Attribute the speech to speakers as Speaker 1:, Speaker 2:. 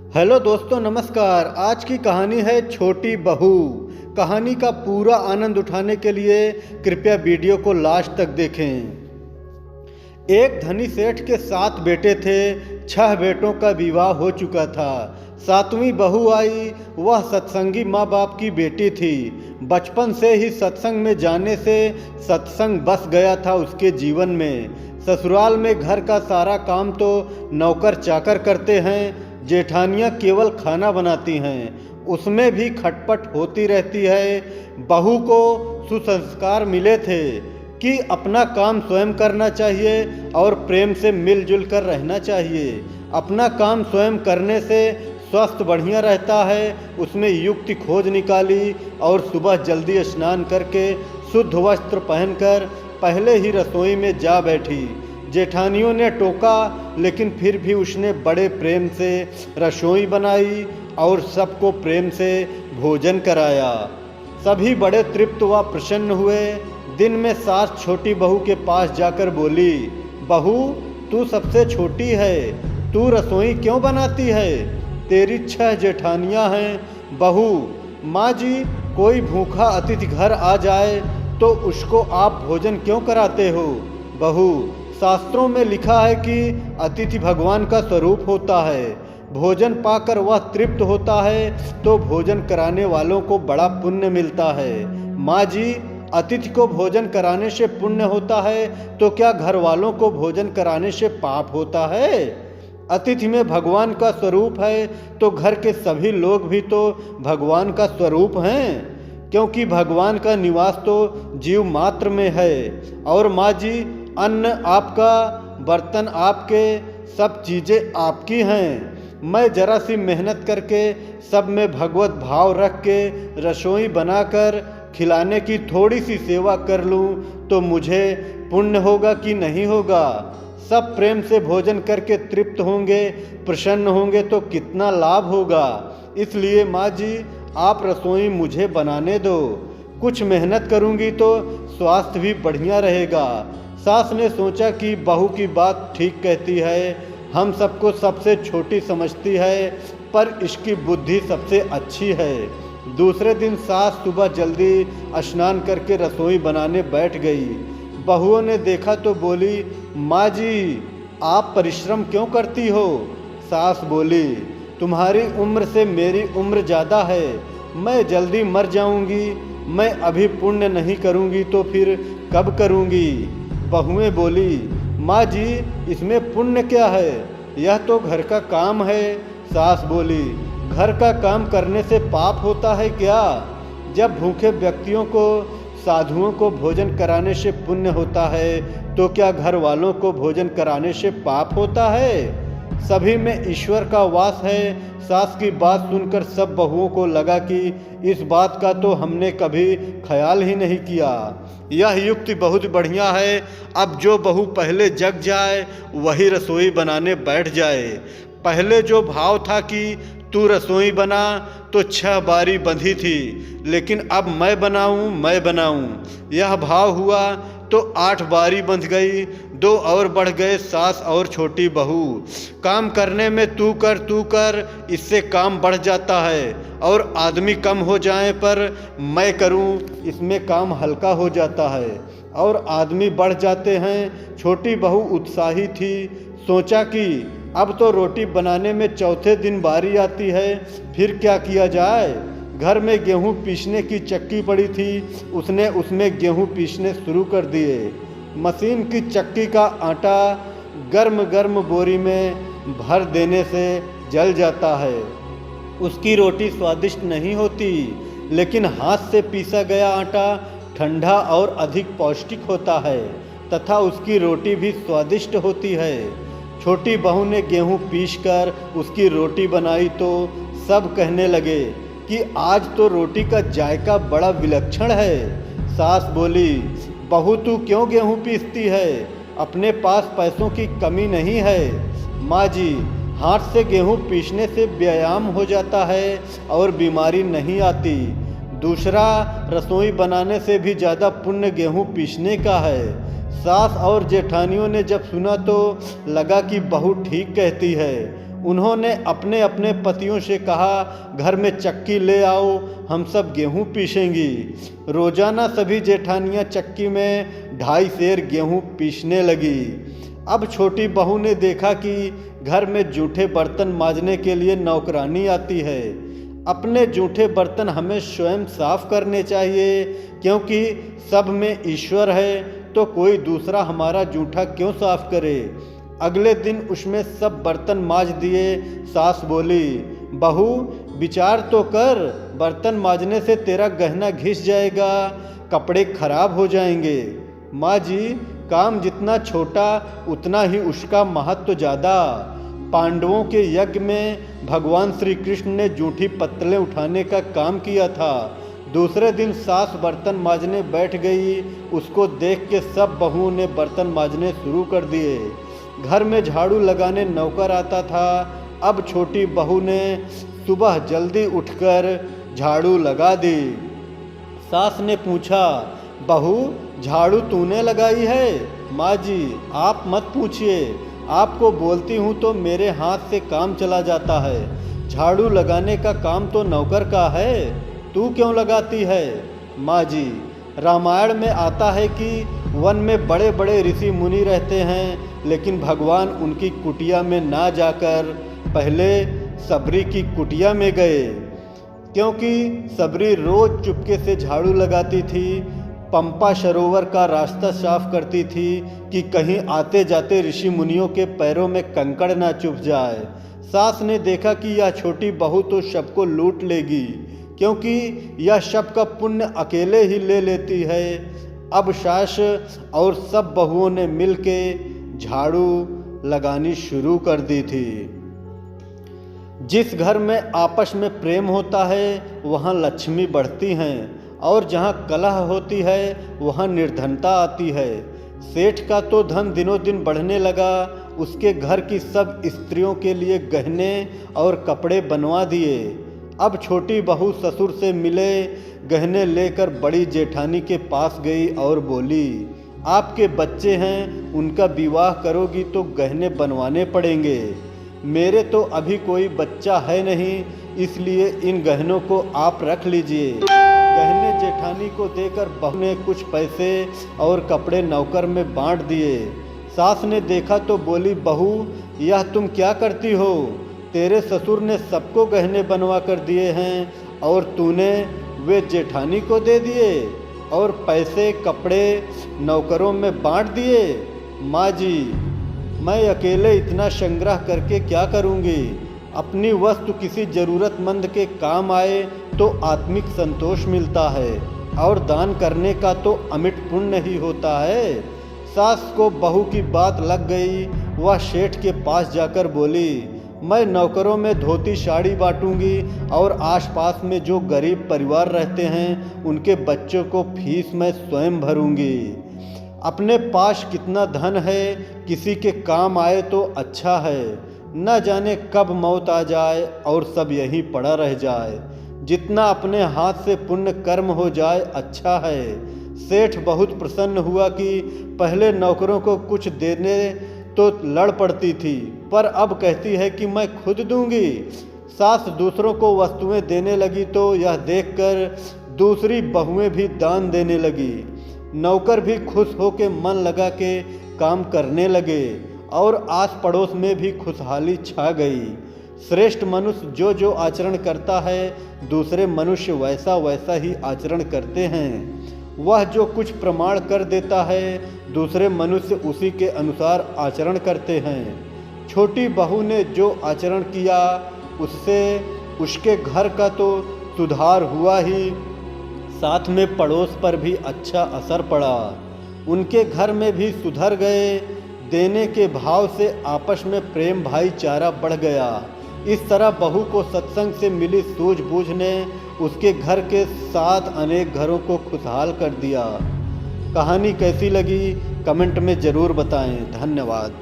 Speaker 1: Hello दोस्तों, नमस्कार। आज की कहानी है छोटी बहू। कहानी का पूरा आनंद उठाने के लिए कृपया वीडियो को लास्ट तक देखें। एक धनी सेठ के 7 बेटे थे। 6 बेटों का विवाह हो चुका था। 7वीं बहू आई। वह सत्संगी माँ बाप की बेटी थी। बचपन से ही सत्संग में जाने से सत्संग बस गया था उसके जीवन में। ससुराल में घर का सारा काम तो नौकर चाकर करते हैं। जेठानियाँ केवल खाना बनाती हैं, उसमें भी खटपट होती रहती है। बहू को सुसंस्कार मिले थे कि अपना काम स्वयं करना चाहिए और प्रेम से मिलजुल कर रहना चाहिए। अपना काम स्वयं करने से स्वास्थ्य बढ़िया रहता है। उसमें युक्ति खोज निकाली और सुबह जल्दी स्नान करके शुद्ध वस्त्र पहनकर पहले ही रसोई में जा बैठी। जेठानियों ने टोका, लेकिन फिर भी उसने बड़े प्रेम से रसोई बनाई और सबको प्रेम से भोजन कराया। सभी बड़े तृप्त व प्रसन्न हुए। दिन में सास छोटी बहू के पास जाकर बोली, बहू, तू सबसे छोटी है, तू रसोई क्यों बनाती है? तेरी 6 जेठानियां हैं। बहू, माँ जी, कोई भूखा अतिथि घर आ जाए तो उसको आप भोजन क्यों कराते हो? बहू, शास्त्रों में लिखा है कि अतिथि भगवान का स्वरूप होता है। भोजन पाकर वह तृप्त होता है तो भोजन कराने वालों को बड़ा पुण्य मिलता है। माँ जी, अतिथि को भोजन कराने से पुण्य होता है तो क्या घर वालों को भोजन कराने से पाप होता है? अतिथि में भगवान का स्वरूप है तो घर के सभी लोग भी तो भगवान का स्वरूप हैं, क्योंकि भगवान का निवास तो जीव मात्र में है। और माँ जी, अन्न आपका, बर्तन आपके, सब चीज़ें आपकी हैं। मैं जरा सी मेहनत करके सब में भगवत भाव रख के रसोई बनाकर खिलाने की थोड़ी सी सेवा कर लूं तो मुझे पुण्य होगा कि नहीं होगा? सब प्रेम से भोजन करके तृप्त होंगे, प्रसन्न होंगे तो कितना लाभ होगा। इसलिए माँ जी, आप रसोई मुझे बनाने दो। कुछ मेहनत करूँगी तो स्वास्थ्य भी बढ़िया रहेगा। सास ने सोचा कि बहू की बात ठीक कहती है, हम सबको सबसे छोटी समझती है, पर इसकी बुद्धि सबसे अच्छी है। दूसरे दिन सास सुबह जल्दी स्नान करके रसोई बनाने बैठ गई। बहुओं ने देखा तो बोली, माँ जी, आप परिश्रम क्यों करती हो? सास बोली, तुम्हारी उम्र से मेरी उम्र ज़्यादा है, मैं जल्दी मर जाऊंगी। मैं अभी पुण्य नहीं करूंगी तो फिर कब करूंगी? बहुएं बोली, माँ जी, इसमें पुण्य क्या है? यह तो घर का काम है। सास बोली, घर का काम करने से पाप होता है क्या? जब भूखे व्यक्तियों को, साधुओं को भोजन कराने से पुण्य होता है तो क्या घर वालों को भोजन कराने से पाप होता है? सभी में ईश्वर का वास है। सास की बात सुनकर सब बहुओं को लगा कि इस बात का तो हमने कभी ख्याल ही नहीं किया। यह युक्ति बहुत बढ़िया है। अब जो बहू पहले जग जाए वही रसोई बनाने बैठ जाए। पहले जो भाव था कि तू रसोई बना तो 6 बारी बंधी थी, लेकिन अब मैं बनाऊं यह भाव हुआ तो 8 बारी बंध गई। 2 और बढ़ गए, सास और छोटी बहू। काम करने में तू कर, इससे काम बढ़ जाता है, और आदमी कम हो जाए पर मैं करूं, इसमें काम हल्का हो जाता है, और आदमी बढ़ जाते हैं। छोटी बहू उत्साही थी। सोचा कि अब तो रोटी बनाने में चौथे दिन बारी आती है, फिर क्या किया जाए। घर में गेहूं पीसने की चक्की पड़ी थी, उसने उसमें गेहूं पीसने शुरू कर दिए। मशीन की चक्की का आटा गर्म गर्म बोरी में भर देने से जल जाता है। उसकी रोटी स्वादिष्ट नहीं होती, लेकिन हाथ से पीसा गया आटा ठंडा और अधिक पौष्टिक होता है तथा उसकी रोटी भी स्वादिष्ट होती है। छोटी बहू ने गेहूं पीसकर उसकी रोटी बनाई तो सब कहने लगे कि आज तो रोटी का जायका बड़ा विलक्षण है। सास बोली, बहू, तू क्यों गेहूं पीसती है? अपने पास पैसों की कमी नहीं है। माँ जी, हाथ से गेहूं पीसने से व्यायाम हो जाता है और बीमारी नहीं आती। दूसरा, रसोई बनाने से भी ज़्यादा पुण्य गेहूं पीसने का है। सास और जेठानियों ने जब सुना तो लगा कि बहू ठीक कहती है। उन्होंने अपने अपने पतियों से कहा, घर में चक्की ले आओ, हम सब गेहूं पीसेंगी। रोजाना सभी जेठानियां चक्की में 2.5 सेर गेहूं पीसने लगी। अब छोटी बहू ने देखा कि घर में जूठे बर्तन मांजने के लिए नौकरानी आती है। अपने जूठे बर्तन हमें स्वयं साफ करने चाहिए, क्योंकि सब में ईश्वर है, तो कोई दूसरा हमारा जूठा क्यों साफ करे। अगले दिन उसमें सब बर्तन मांज दिए। सास बोली, बहू विचार तो कर, बर्तन मांजने से तेरा गहना घिस जाएगा, कपड़े खराब हो जाएंगे। माँ जी, काम जितना छोटा उतना ही उसका महत्व ज़्यादा। पांडवों के यज्ञ में भगवान श्री कृष्ण ने जूठी पत्तलें उठाने का काम किया था। दूसरे दिन सास बर्तन मांजने बैठ गई। उसको देख के सब बहुओं ने बर्तन मांजने शुरू कर दिए। घर में झाड़ू लगाने नौकर आता था। अब छोटी बहू ने सुबह जल्दी उठकर झाड़ू लगा दी। सास ने पूछा, बहू झाड़ू तूने लगाई है? माँ जी, आप मत पूछिए, आपको बोलती हूँ तो मेरे हाथ से काम चला जाता है। झाड़ू लगाने का काम तो नौकर का है, तू क्यों लगाती है? माँ जी, रामायण में आता है कि वन में बड़े बड़े ऋषि मुनि रहते हैं, लेकिन भगवान उनकी कुटिया में ना जाकर पहले सबरी की कुटिया में गए, क्योंकि सबरी रोज चुपके से झाड़ू लगाती थी, पंपा सरोवर का रास्ता साफ करती थी कि कहीं आते जाते ऋषि मुनियों के पैरों में कंकड़ ना चुभ जाए। सास ने देखा कि यह छोटी बहू तो सबको लूट लेगी, क्योंकि यह सब का पुण्य अकेले ही ले लेती है। अब सास और सब बहुओं ने मिलके झाड़ू लगानी शुरू कर दी थी। जिस घर में आपस में प्रेम होता है वहाँ लक्ष्मी बढ़ती हैं, और जहाँ कलह होती है वहाँ निर्धनता आती है। सेठ का तो धन दिनों दिन बढ़ने लगा। उसके घर की सब स्त्रियों के लिए गहने और कपड़े बनवा दिए। अब छोटी बहू ससुर से मिले, गहने लेकर बड़ी जेठानी के पास गई और बोली, आपके बच्चे हैं, उनका विवाह करोगी तो गहने बनवाने पड़ेंगे। मेरे तो अभी कोई बच्चा है नहीं, इसलिए इन गहनों को आप रख लीजिए। गहने जेठानी को देकर बहू ने कुछ पैसे और कपड़े नौकर में बांट दिए। सास ने देखा तो बोली, बहू यह तुम क्या करती हो? तेरे ससुर ने सबको गहने बनवा कर दिए हैं और तूने वे जेठानी को दे दिए और पैसे कपड़े नौकरों में बांट दिए। माँ जी, मैं अकेले इतना संग्रह करके क्या करूँगी? अपनी वस्तु किसी ज़रूरतमंद के काम आए तो आत्मिक संतोष मिलता है, और दान करने का तो अमिट पुण्य ही होता है। सास को बहू की बात लग गई। वह सेठ के पास जाकर बोली, मैं नौकरों में धोती साड़ी बांटूंगी और आसपास में जो गरीब परिवार रहते हैं उनके बच्चों को फीस मैं स्वयं भरूंगी। अपने पास कितना धन है, किसी के काम आए तो अच्छा है, न जाने कब मौत आ जाए और सब यहीं पड़ा रह जाए। जितना अपने हाथ से पुण्य कर्म हो जाए अच्छा है। सेठ बहुत प्रसन्न हुआ कि पहले नौकरों को कुछ देने तो लड़ पड़ती थी, पर अब कहती है कि मैं खुद दूंगी। सास दूसरों को वस्तुएं देने लगी तो यह देखकर दूसरी बहुएं भी दान देने लगी। नौकर भी खुश होकर मन लगा के काम करने लगे और आस पड़ोस में भी खुशहाली छा गई। श्रेष्ठ मनुष्य जो जो आचरण करता है दूसरे मनुष्य वैसा वैसा ही आचरण करते हैं। वह जो कुछ प्रमाण कर देता है दूसरे मनुष्य उसी के अनुसार आचरण करते हैं। छोटी बहू ने जो आचरण किया उससे उसके घर का तो सुधार हुआ ही, साथ में पड़ोस पर भी अच्छा असर पड़ा। उनके घर में भी सुधर गए। देने के भाव से आपस में प्रेम भाईचारा बढ़ गया। इस तरह बहू को सत्संग से मिली सूझबूझ ने उसके घर के साथ अनेक घरों को खुशहाल कर दिया। कहानी कैसी लगी कमेंट में ज़रूर बताएं। धन्यवाद।